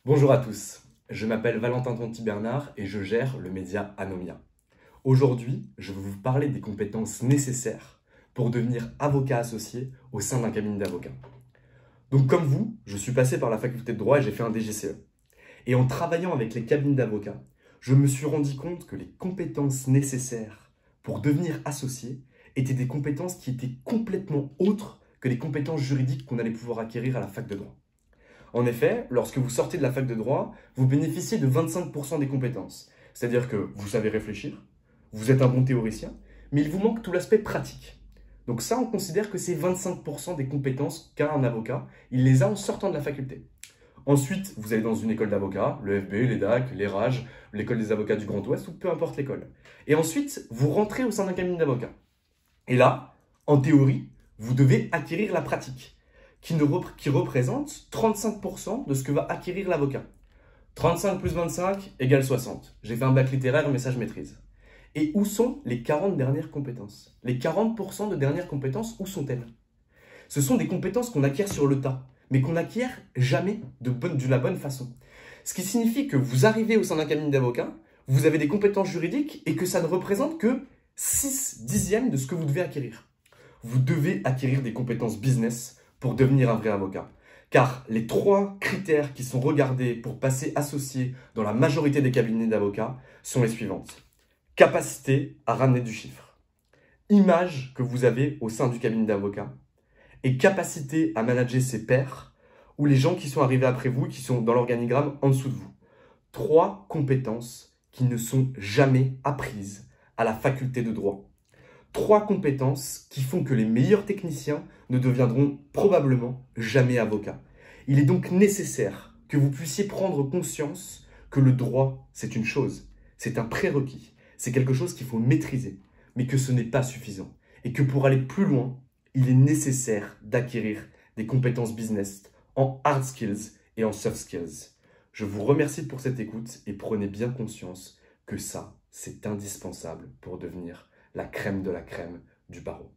Bonjour à tous, je m'appelle Valentin Tonti-Bernard et je gère le média Anomia. Aujourd'hui, je vais vous parler des compétences nécessaires pour devenir avocat associé au sein d'un cabinet d'avocats. Donc comme vous, je suis passé par la faculté de droit et j'ai fait un DGCE. Et en travaillant avec les cabinets d'avocats, je me suis rendu compte que les compétences nécessaires pour devenir associé étaient des compétences qui étaient complètement autres que les compétences juridiques qu'on allait pouvoir acquérir à la fac de droit. En effet, lorsque vous sortez de la fac de droit, vous bénéficiez de 25% des compétences. C'est-à-dire que vous savez réfléchir, vous êtes un bon théoricien, mais il vous manque tout l'aspect pratique. Donc ça, on considère que c'est 25% des compétences qu'a un avocat. Il les a en sortant de la faculté. Ensuite, vous allez dans une école d'avocats, le FB, les DAC, les RAGE, l'école des avocats du Grand Ouest, ou peu importe l'école. Et ensuite, vous rentrez au sein d'un cabinet d'avocats. Et là, en théorie, vous devez acquérir la pratique, qui représente 35% de ce que va acquérir l'avocat. 35 plus 25 égale 60. J'ai fait un bac littéraire, mais ça je maîtrise. Et où sont les 40 dernières compétences? Les 40% de dernières compétences, où sont-elles? Ce sont des compétences qu'on acquiert sur le tas, mais qu'on n'acquiert jamais de la bonne façon. Ce qui signifie que vous arrivez au sein d'un cabinet d'avocats, vous avez des compétences juridiques et que ça ne représente que 6 dixièmes de ce que vous devez acquérir. Vous devez acquérir des compétences business pour devenir un vrai avocat. Car les 3 critères qui sont regardés pour passer associé dans la majorité des cabinets d'avocats sont les suivantes. Capacité à ramener du chiffre, image que vous avez au sein du cabinet d'avocats et capacité à manager ses pairs ou les gens qui sont arrivés après vous et qui sont dans l'organigramme en dessous de vous. 3 compétences qui ne sont jamais apprises à la faculté de droit. 3 compétences qui font que les meilleurs techniciens ne deviendront probablement jamais avocats. Il est donc nécessaire que vous puissiez prendre conscience que le droit, c'est une chose, c'est un prérequis, c'est quelque chose qu'il faut maîtriser, mais que ce n'est pas suffisant. Et que pour aller plus loin, il est nécessaire d'acquérir des compétences business en hard skills et en soft skills. Je vous remercie pour cette écoute et prenez bien conscience que ça, c'est indispensable pour devenir la crème de la crème du barreau.